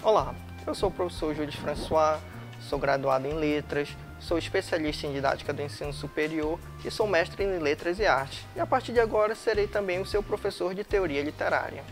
Olá, eu sou o professor Júlio François, sou graduado em Letras, sou especialista em Didática do Ensino Superior e sou mestre em Letras e Artes. E a partir de agora serei também o seu professor de Teoria Literária.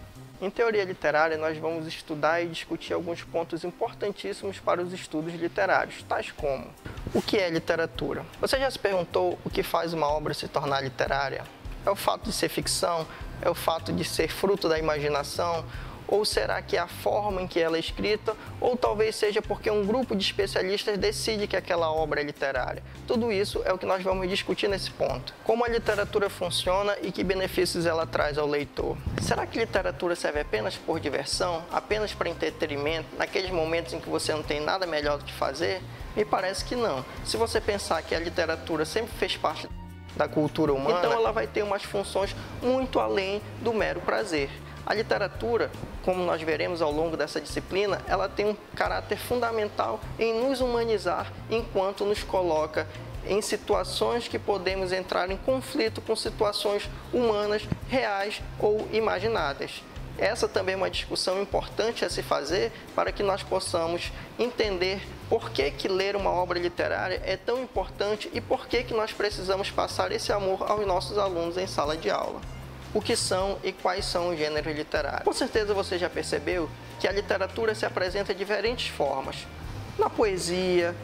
Em Teoria Literária nós vamos estudar e discutir alguns pontos importantíssimos para os estudos literários, tais como: o que é literatura? Você já se perguntou o que faz uma obra se tornar literária? É o fato de ser ficção? É o fato de ser fruto da imaginação? Ou será que é a forma em que ela é escrita? Ou talvez seja porque um grupo de especialistas decide que aquela obra é literária? Tudo isso é o que nós vamos discutir nesse ponto. Como a literatura funciona e que benefícios ela traz ao leitor? Será que literatura serve apenas por diversão? Apenas para entretenimento? Naqueles momentos em que você não tem nada melhor do que fazer? Me parece que não. Se você pensar que a literatura sempre fez parte da cultura humana, então ela vai ter umas funções muito além do mero prazer. A literatura, como nós veremos ao longo dessa disciplina, ela tem um caráter fundamental em nos humanizar enquanto nos coloca em situações que podemos entrar em conflito com situações humanas, reais ou imaginadas. Essa também é uma discussão importante a se fazer para que nós possamos entender por que ler uma obra literária é tão importante e por que nós precisamos passar esse amor aos nossos alunos em sala de aula. O que são e quais são os gêneros literários? Com certeza você já percebeu que a literatura se apresenta de diferentes formas. Na poesia,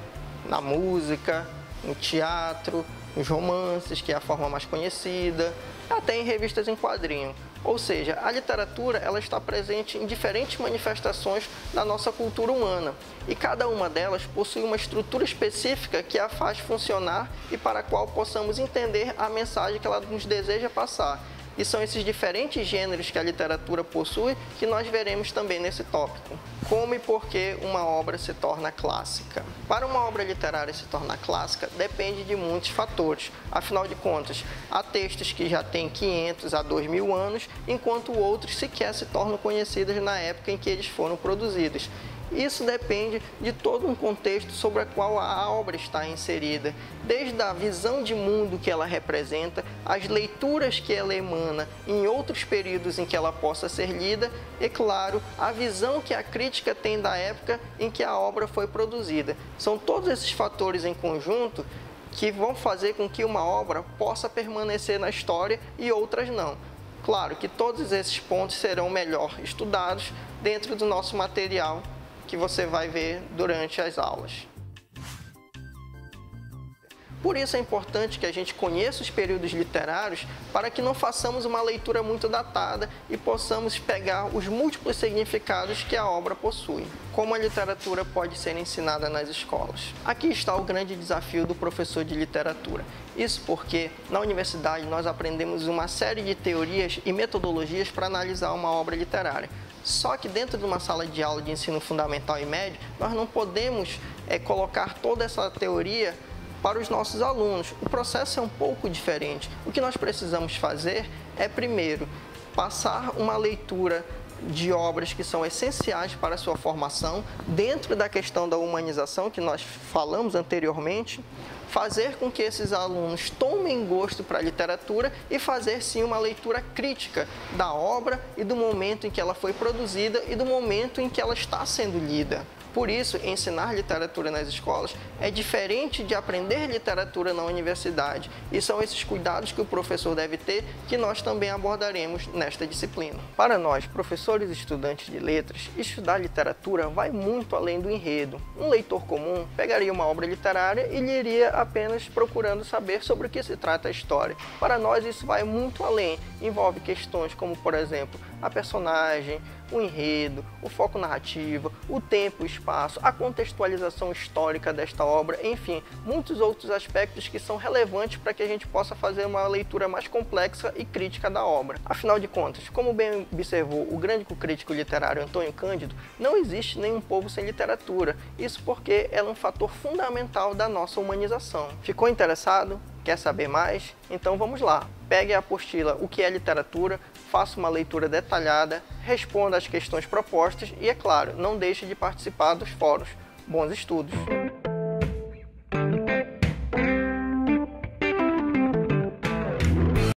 na música, no teatro, nos romances, que é a forma mais conhecida, até em revistas em quadrinho. Ou seja, a literatura ela está presente em diferentes manifestações da nossa cultura humana. E cada uma delas possui uma estrutura específica que a faz funcionar e para a qual possamos entender a mensagem que ela nos deseja passar. E são esses diferentes gêneros que a literatura possui que nós veremos também nesse tópico. Como e por que uma obra se torna clássica? Para uma obra literária se tornar clássica, depende de muitos fatores. Afinal de contas, há textos que já têm 500 a 2000 anos, enquanto outros sequer se tornam conhecidos na época em que eles foram produzidos. Isso depende de todo um contexto sobre o qual a obra está inserida, desde a visão de mundo que ela representa, as leituras que ela emana em outros períodos em que ela possa ser lida e, claro, a visão que a crítica tem da época em que a obra foi produzida. São todos esses fatores em conjunto que vão fazer com que uma obra possa permanecer na história e outras não. Claro que todos esses pontos serão melhor estudados dentro do nosso material que você vai ver durante as aulas. Por isso é importante que a gente conheça os períodos literários para que não façamos uma leitura muito datada e possamos pegar os múltiplos significados que a obra possui. Como a literatura pode ser ensinada nas escolas? Aqui está o grande desafio do professor de literatura. Isso porque, na universidade, nós aprendemos uma série de teorias e metodologias para analisar uma obra literária. Só que dentro de uma sala de aula de ensino fundamental e médio, nós não podemos colocar toda essa teoria para os nossos alunos. O processo é um pouco diferente. O que nós precisamos fazer é, primeiro, passar uma leitura de obras que são essenciais para a sua formação, dentro da questão da humanização que nós falamos anteriormente, fazer com que esses alunos tomem gosto para a literatura e fazer sim uma leitura crítica da obra e do momento em que ela foi produzida e do momento em que ela está sendo lida. Por isso, ensinar literatura nas escolas é diferente de aprender literatura na universidade. E são esses cuidados que o professor deve ter que nós também abordaremos nesta disciplina. Para nós, professores e estudantes de letras, estudar literatura vai muito além do enredo. Um leitor comum pegaria uma obra literária e leria apenas procurando saber sobre o que se trata a história. Para nós, isso vai muito além. Envolve questões como, por exemplo, a personagem, o enredo, o foco narrativo, o tempo, o espaço, a contextualização histórica desta obra, enfim, muitos outros aspectos que são relevantes para que a gente possa fazer uma leitura mais complexa e crítica da obra. Afinal de contas, como bem observou o grande crítico literário Antônio Cândido, não existe nenhum povo sem literatura, isso porque ela é um fator fundamental da nossa humanização. Ficou interessado? Quer saber mais? Então vamos lá. Pegue a apostila O que é literatura, faça uma leitura detalhada, responda às questões propostas e, é claro, não deixe de participar dos fóruns. Bons estudos!